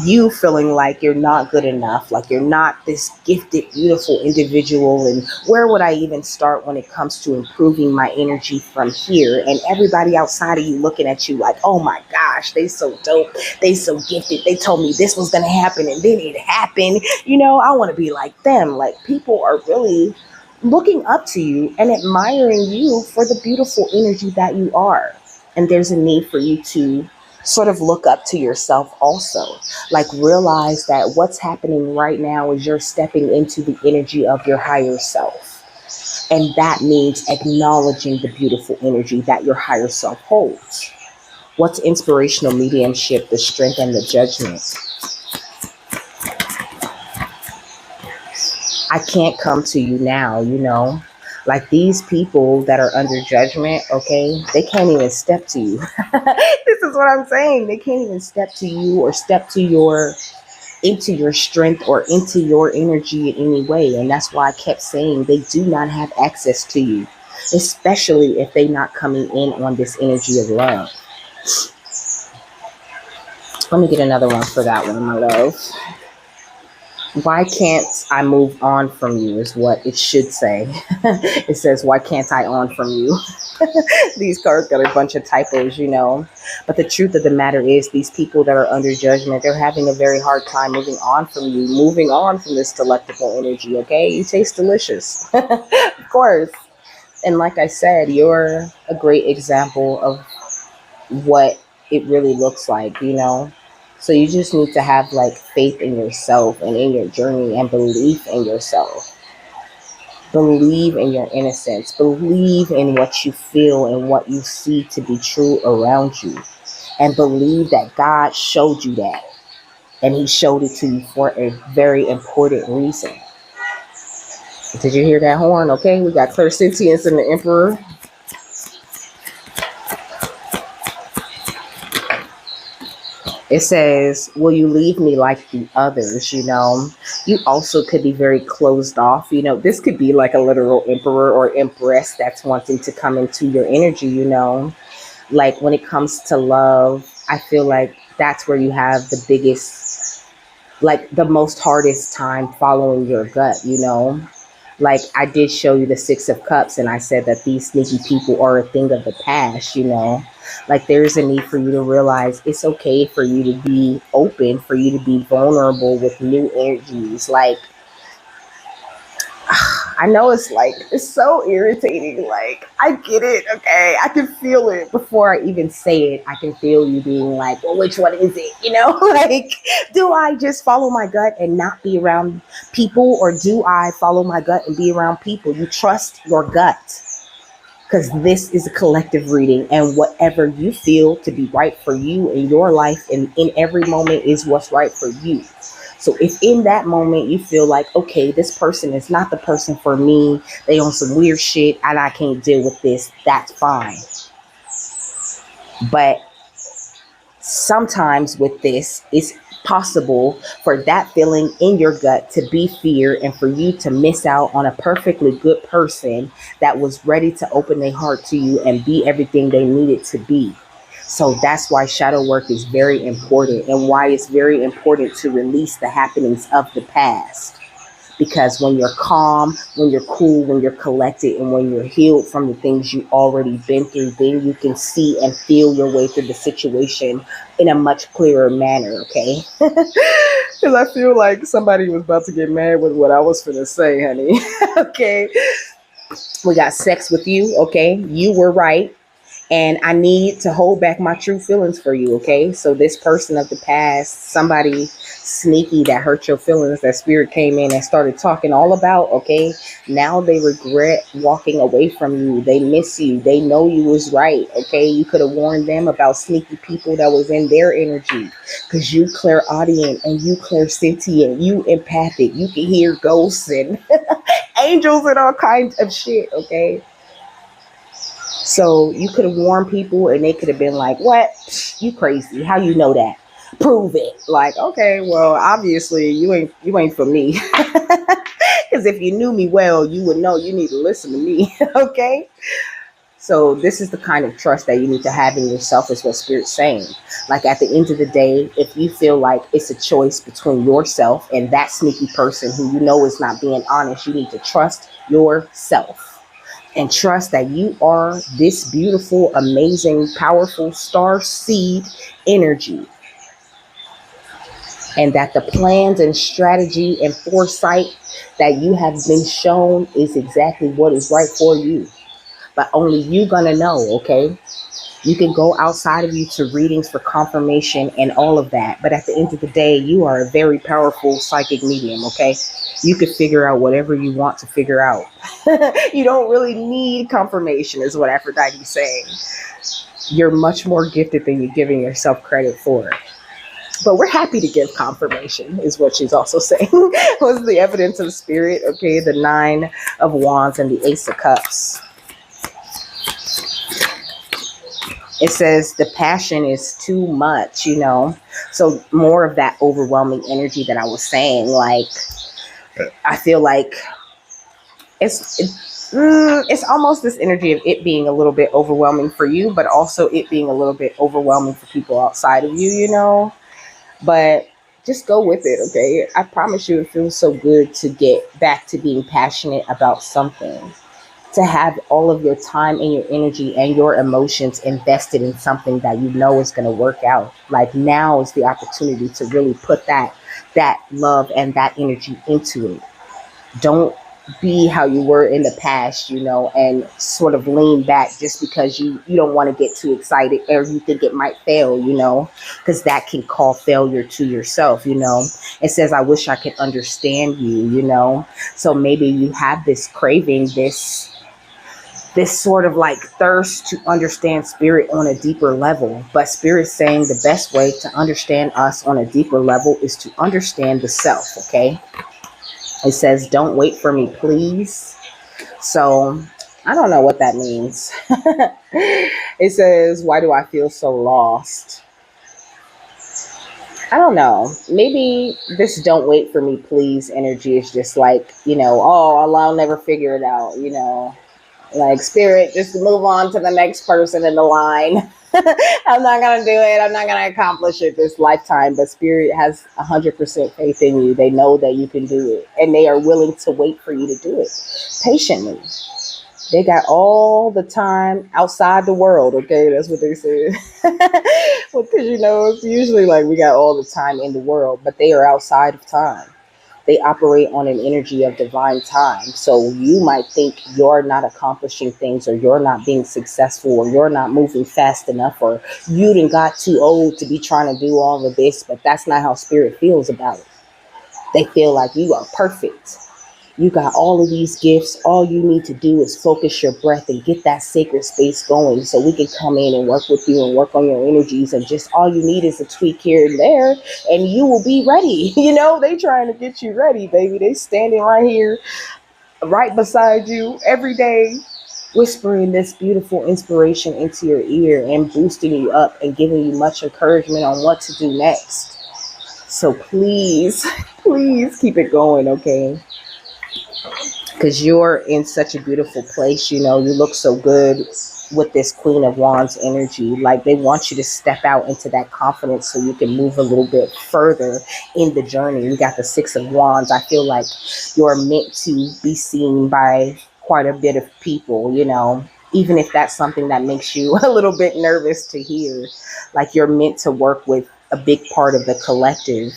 you feeling like you're not good enough, like you're not this gifted, beautiful individual. And where would I even start when it comes to improving my energy from here? And everybody outside of you looking at you like, oh my gosh, they so dope. They so gifted. They told me this was going to happen and then it happened. I want to be like them. Like, people are really looking up to you and admiring you for the beautiful energy that you are. And there's a need for you to sort of look up to yourself also. Like, realize that what's happening right now is you're stepping into the energy of your higher self. And that means acknowledging the beautiful energy that your higher self holds. What's inspirational mediumship? The strength and the judgment. I can't come to you now, like these people that are under judgment, okay, they can't even step to you. This is what I'm saying. They can't even step to you or step to into your strength or into your energy in any way. And that's why I kept saying they do not have access to you, especially if they're not coming in on this energy of love. Let me get another one for that one, my love. Why can't I move on from you is what it should say. It says, why can't I on from you? These cards got a bunch of typos, But the truth of the matter is, these people that are under judgment, they're having a very hard time moving on from you, moving on from this delectable energy, okay? You taste delicious. Of course. And like I said, you're a great example of what it really looks like, So you just need to have like faith in yourself and in your journey and belief in yourself. Believe in your innocence. Believe in what you feel and what you see to be true around you. And believe that God showed you that. And he showed it to you for a very important reason. Did you hear that horn? Okay, we got clairsentience and the Emperor. It says, will you leave me like the others? You also could be very closed off. This could be like a literal emperor or empress that's wanting to come into your energy, Like, when it comes to love, I feel like that's where you have the biggest, like the most hardest time following your gut, Like, I did show you the Six of Cups, and I said that these sneaky people are a thing of the past, Like, there's a need for you to realize it's okay for you to be open, for you to be vulnerable with new energies. Like, I know it's so irritating. Like, I get it, okay? I can feel it before I even say it. I can feel you being like, well, which one is it? Like, do I just follow my gut and not be around people? Or do I follow my gut and be around people? You trust your gut. Because this is a collective reading, and whatever you feel to be right for you in your life and in every moment is what's right for you. So if in that moment you feel like, okay, this person is not the person for me, they on some weird shit and I can't deal with this, that's fine. But sometimes with this, it's possible for that feeling in your gut to be fear and for you to miss out on a perfectly good person that was ready to open their heart to you and be everything they needed to be. So that's why shadow work is very important, and why it's very important to release the happenings of the past. Because when you're calm, when you're cool, when you're collected, and when you're healed from the things you've already been through, then you can see and feel your way through the situation in a much clearer manner, okay? Because I feel like somebody was about to get mad with what I was finna say, honey. Okay? We got sex with you, okay? You were right. And I need to hold back my true feelings for you, okay? So this person of the past, somebody sneaky that hurt your feelings that spirit came in and started talking all about, okay? Now they regret walking away from you. They miss you. They know you was right, okay? You could have warned them about sneaky people that was in their energy, because you clairaudient and you clairsentient, you empathic, you can hear ghosts and angels and all kinds of shit, okay? So you could have warned people and they could have been like, what? You crazy. How you know that? Prove it. Like, okay, well, obviously you ain't for me. Because if you knew me well, you would know you need to listen to me. Okay? So this is the kind of trust that you need to have in yourself, is what Spirit's saying. Like at the end of the day, if you feel like it's a choice between yourself and that sneaky person who you know is not being honest, you need to trust yourself. And trust that you are this beautiful, amazing, powerful star seed energy. And that the plans and strategy and foresight that you have been shown is exactly what is right for you. But only you gonna know, okay? You can go outside of you to readings for confirmation and all of that. But at the end of the day, you are a very powerful psychic medium, okay? You could figure out whatever you want to figure out. You don't really need confirmation, is what Aphrodite is saying. You're much more gifted than you're giving yourself credit for. But we're happy to give confirmation, is what she's also saying. What's the evidence of spirit? Okay, the 9 of Wands and the Ace of Cups. It says the passion is too much, you know. So more of that overwhelming energy that I was saying. Like, I feel like it's almost this energy of it being a little bit overwhelming for you, but also it being a little bit overwhelming for people outside of you, you know. But just go with it, okay? I promise you it feels so good to get back to being passionate about something. To have all of your time and your energy and your emotions invested in something that you know is going to work out. Like now is the opportunity to really put that love and that energy into it. Don't be how you were in the past, you know, and sort of lean back just because you don't want to get too excited or you think it might fail, you know, because that can call failure to yourself, you know. It says, I wish I could understand you, you know. So maybe you have this craving, this sort of like thirst to understand spirit on a deeper level. But spirit's saying the best way to understand us on a deeper level is to understand the self, okay? It says, don't wait for me, please. So I don't know what that means. It says, why do I feel so lost? I don't know. Maybe this don't wait for me, please energy is just like, you know, oh, I'll never figure it out, you know. Like, spirit, just move on to the next person in the line. I'm not going to do it. I'm not going to accomplish it this lifetime. But spirit has 100% faith in you. They know that you can do it. And they are willing to wait for you to do it patiently. They got all the time outside the world. Okay, that's what they said. Well, because, you know, it's usually like we got all the time in the world. But they are outside of time. They operate on an energy of divine time. So you might think you're not accomplishing things, or you're not being successful, or you're not moving fast enough, or you done got too old to be trying to do all of this. But that's not how spirit feels about it. They feel like you are perfect. You got all of these gifts. All you need to do is focus your breath and get that sacred space going so we can come in and work with you and work on your energies. And just all you need is a tweak here and there and you will be ready. You know, they trying to get you ready, baby. They standing right here, right beside you every day, whispering this beautiful inspiration into your ear and boosting you up and giving you much encouragement on what to do next. So please, please keep it going, okay? Because you're in such a beautiful place, you know, you look so good with this Queen of Wands energy. Like, they want you to step out into that confidence so you can move a little bit further in the journey. You got the 6 of Wands. I feel like you're meant to be seen by quite a bit of people, you know, even if that's something that makes you a little bit nervous to hear. Like, you're meant to work with a big part of the collective.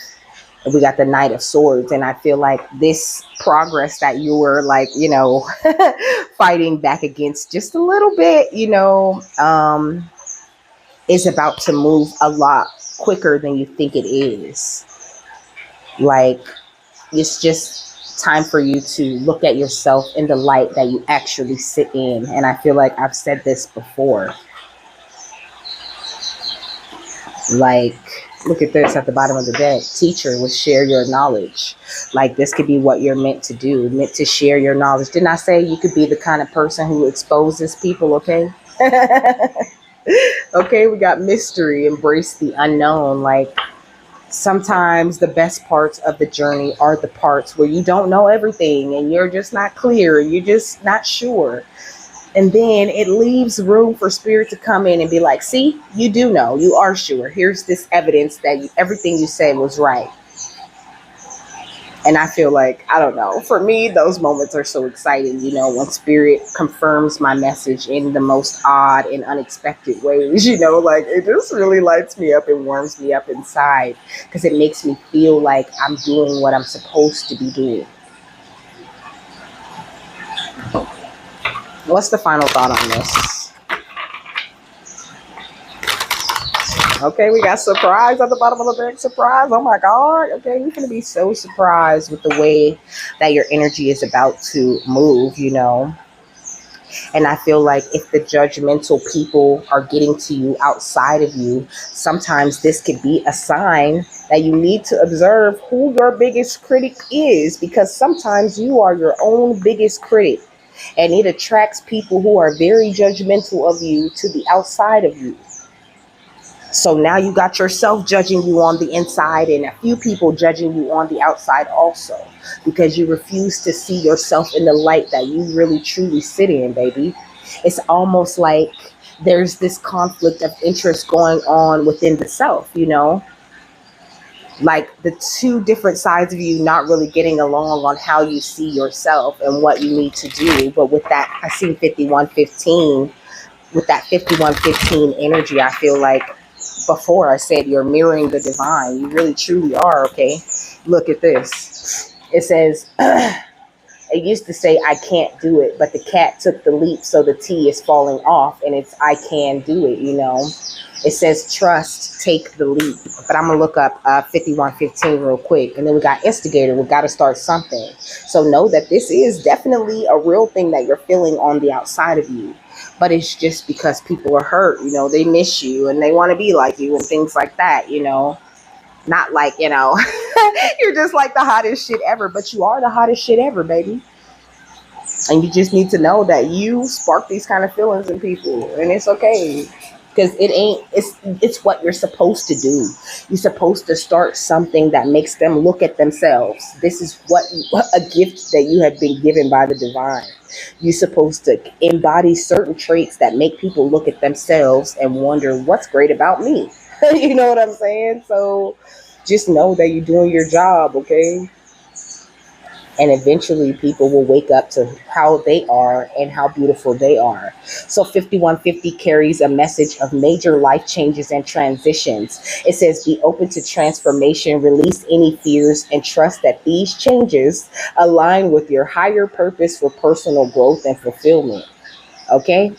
We got the Knight of Swords, and I feel like this progress that you were, like, you know, fighting back against just a little bit, you know, is about to move a lot quicker than you think it is. Like, it's just time for you to look at yourself in the light that you actually sit in. And I feel like I've said this before. Like, look at this at the bottom of the deck. Teacher will share your knowledge. Like, this could be what you're meant to do, meant to share your knowledge. Didn't I say you could be the kind of person who exposes people, okay? Okay, we got mystery, embrace the unknown. Like, sometimes the best parts of the journey are the parts where you don't know everything and you're just not clear, you're just not sure. And then it leaves room for spirit to come in and be like, see, you do know, you are sure. Here's this evidence that everything you said was right. And I feel like, I don't know, for me, those moments are so exciting, when spirit confirms my message in the most odd and unexpected ways, like it just really lights me up and warms me up inside because it makes me feel like I'm doing what I'm supposed to be doing. What's the final thought on this? Okay, we got surprise at the bottom of the deck. Surprise. Oh my God. Okay, you're going to be so surprised with the way that your energy is about to move, And I feel like if the judgmental people are getting to you outside of you, sometimes this could be a sign that you need to observe who your biggest critic is, because sometimes you are your own biggest critic. And it attracts people who are very judgmental of you to the outside of you. So now you got yourself judging you on the inside and a few people judging you on the outside also, because you refuse to see yourself in the light that you really truly sit in, baby. It's almost like there's this conflict of interest going on within the self, like the two different sides of you not really getting along on how you see yourself and what you need to do. But with that, I see 5115, with that 5115 energy, I feel like before I said you're mirroring the divine. You really truly are, okay? Look at this. It says, it used to say, I can't do it, but the cat took the leap, so the T is falling off, and it's I can do it, It says, trust, take the leap. But I'm going to look up 5115 real quick. And then we got instigator. We got to start something. So know that this is definitely a real thing that you're feeling on the outside of you. But it's just because people are hurt, they miss you and they want to be like you and things like that, Not like, you're just like the hottest shit ever, but you are the hottest shit ever, baby. And you just need to know that you spark these kind of feelings in people, and it's okay. Because it's what you're supposed to do. You're supposed to start something that makes them look at themselves. This is what a gift that you have been given by the divine. You're supposed to embody certain traits that make people look at themselves and wonder what's great about me. You know what I'm saying? So just know that you're doing your job, okay? And eventually people will wake up to how they are and how beautiful they are. So 5150 carries a message of major life changes and transitions. It says, be open to transformation, release any fears, and trust that these changes align with your higher purpose for personal growth and fulfillment. Okay?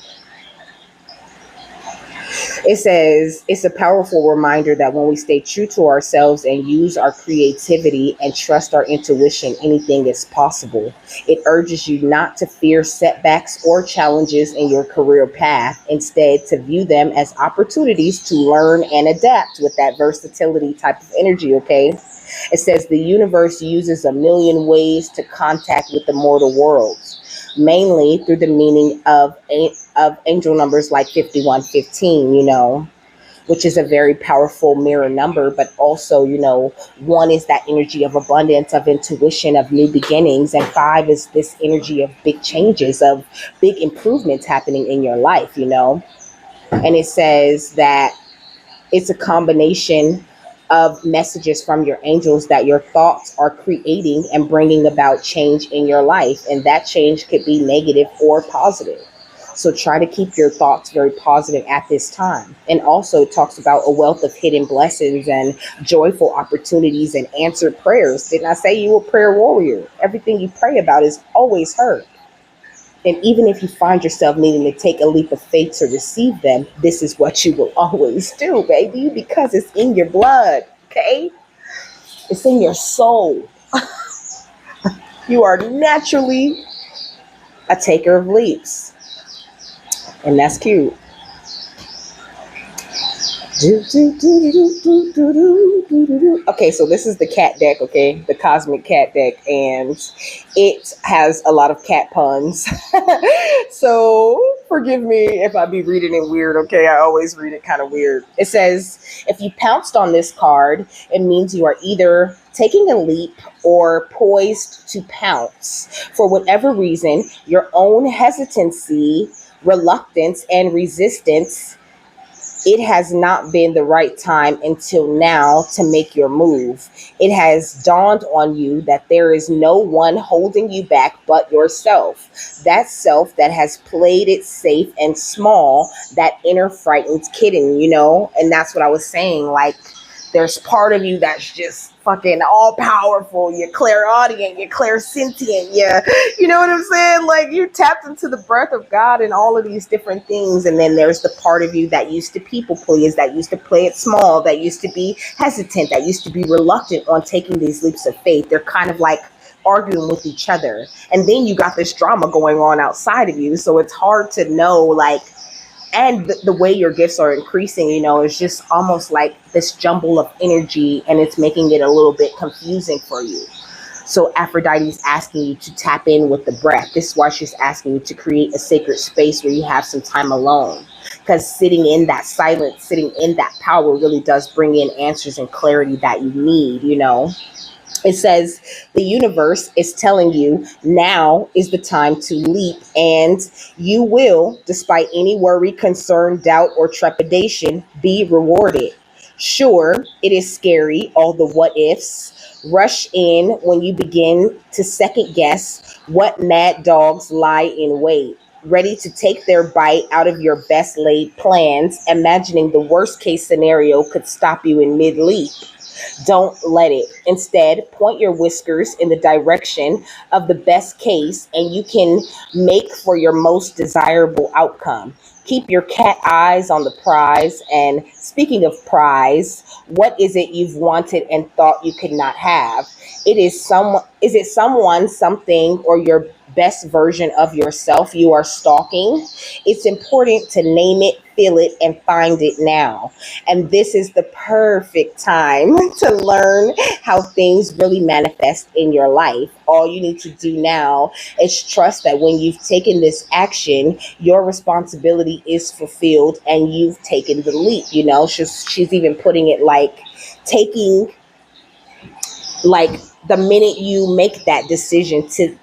It says it's a powerful reminder that when we stay true to ourselves and use our creativity and trust our intuition, anything is possible. It urges you not to fear setbacks or challenges in your career path. Instead, to view them as opportunities to learn and adapt with that versatility type of energy, okay? It says the universe uses a million ways to contact with the mortal worlds, mainly through the meaning of angel numbers like 5115, which is a very powerful mirror number. But also, one is that energy of abundance, of intuition, of new beginnings. And 5 is this energy of big changes, of big improvements happening in your life, And it says that it's a combination of messages from your angels that your thoughts are creating and bringing about change in your life. And that change could be negative or positive. So try to keep your thoughts very positive at this time. And also it talks about a wealth of hidden blessings and joyful opportunities and answered prayers. Didn't I say you a prayer warrior? Everything you pray about is always heard. And even if you find yourself needing to take a leap of faith to receive them, this is what you will always do, baby, because it's in your blood, okay? It's in your soul. You are naturally a taker of leaps. And that's cute. Okay, so this is the cat deck, okay? The cosmic cat deck, and it has a lot of cat puns. So forgive me if I be reading it weird, okay? I always read it kind of weird. It says, if you pounced on this card, it means you are either taking a leap or poised to pounce. For whatever reason, your own hesitancy, reluctance, and resistance, it has not been the right time until now to make your move. It has dawned on you that there is no one holding you back but yourself. That self that has played it safe and small, that inner frightened kitten, you know? And that's what I was saying. Like, there's part of you that's just fucking all powerful. You're clairaudient, you're clairsentient, you know what I'm saying? Like, you tapped into the breath of God and all of these different things. And then there's the part of you that used to people please, that used to play it small, that used to be hesitant, that used to be reluctant on taking these leaps of faith. They're kind of like arguing with each other. And then you got this drama going on outside of you. So it's hard to know, like, and the way your gifts are increasing, you know, it's just almost like this jumble of energy, and it's making it a little bit confusing for you. So Aphrodite's asking you to tap in with the breath. This is why she's asking you to create a sacred space where you have some time alone. Because sitting in that silence, sitting in that power really does bring in answers and clarity that you need, you know. It says the universe is telling you now is the time to leap, and you will, despite any worry, concern, doubt, or trepidation, be rewarded. Sure, it is scary, all the what ifs rush in when you begin to second guess what mad dogs lie in wait, ready to take their bite out of your best laid plans, imagining the worst case scenario could stop you in mid leap. Don't let it. Instead, point your whiskers in the direction of the best case, and you can make for your most desirable outcome. Keep your cat eyes on the prize. And speaking of prize, what is it you've wanted and thought you could not have? Is it someone, something, or your best version of yourself you are stalking? It's important to name it, feel it, and find it now. And this is the perfect time to learn how things really manifest in your life. All you need to do now is trust that when you've taken this action, your responsibility is fulfilled and you've taken the leap. You know, she's even putting it like taking, like, the minute you make that decision to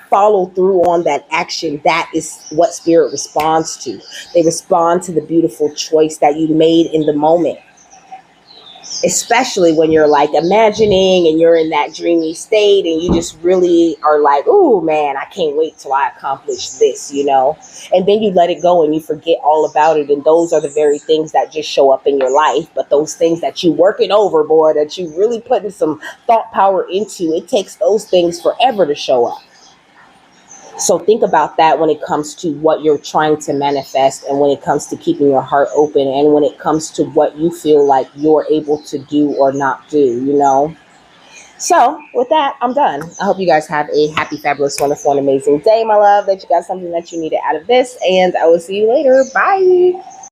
follow through on that action, that is what spirit responds to. They respond to the beautiful choice that you made in the moment, especially when you're like imagining and you're in that dreamy state and you just really are like, oh man, I can't wait till I accomplish this, you know. And then you let it go and you forget all about it, and those are the very things that just show up in your life. But those things that you working over, boy, that you really putting some thought power into, it takes those things forever to show up. So think about that when it comes to what you're trying to manifest, and when it comes to keeping your heart open, and when it comes to what you feel like you're able to do or not do, you know. So with that, I'm done. I hope you guys have a happy, fabulous, wonderful, and amazing day, my love, that you got something that you needed out of this, and I will see you later. Bye.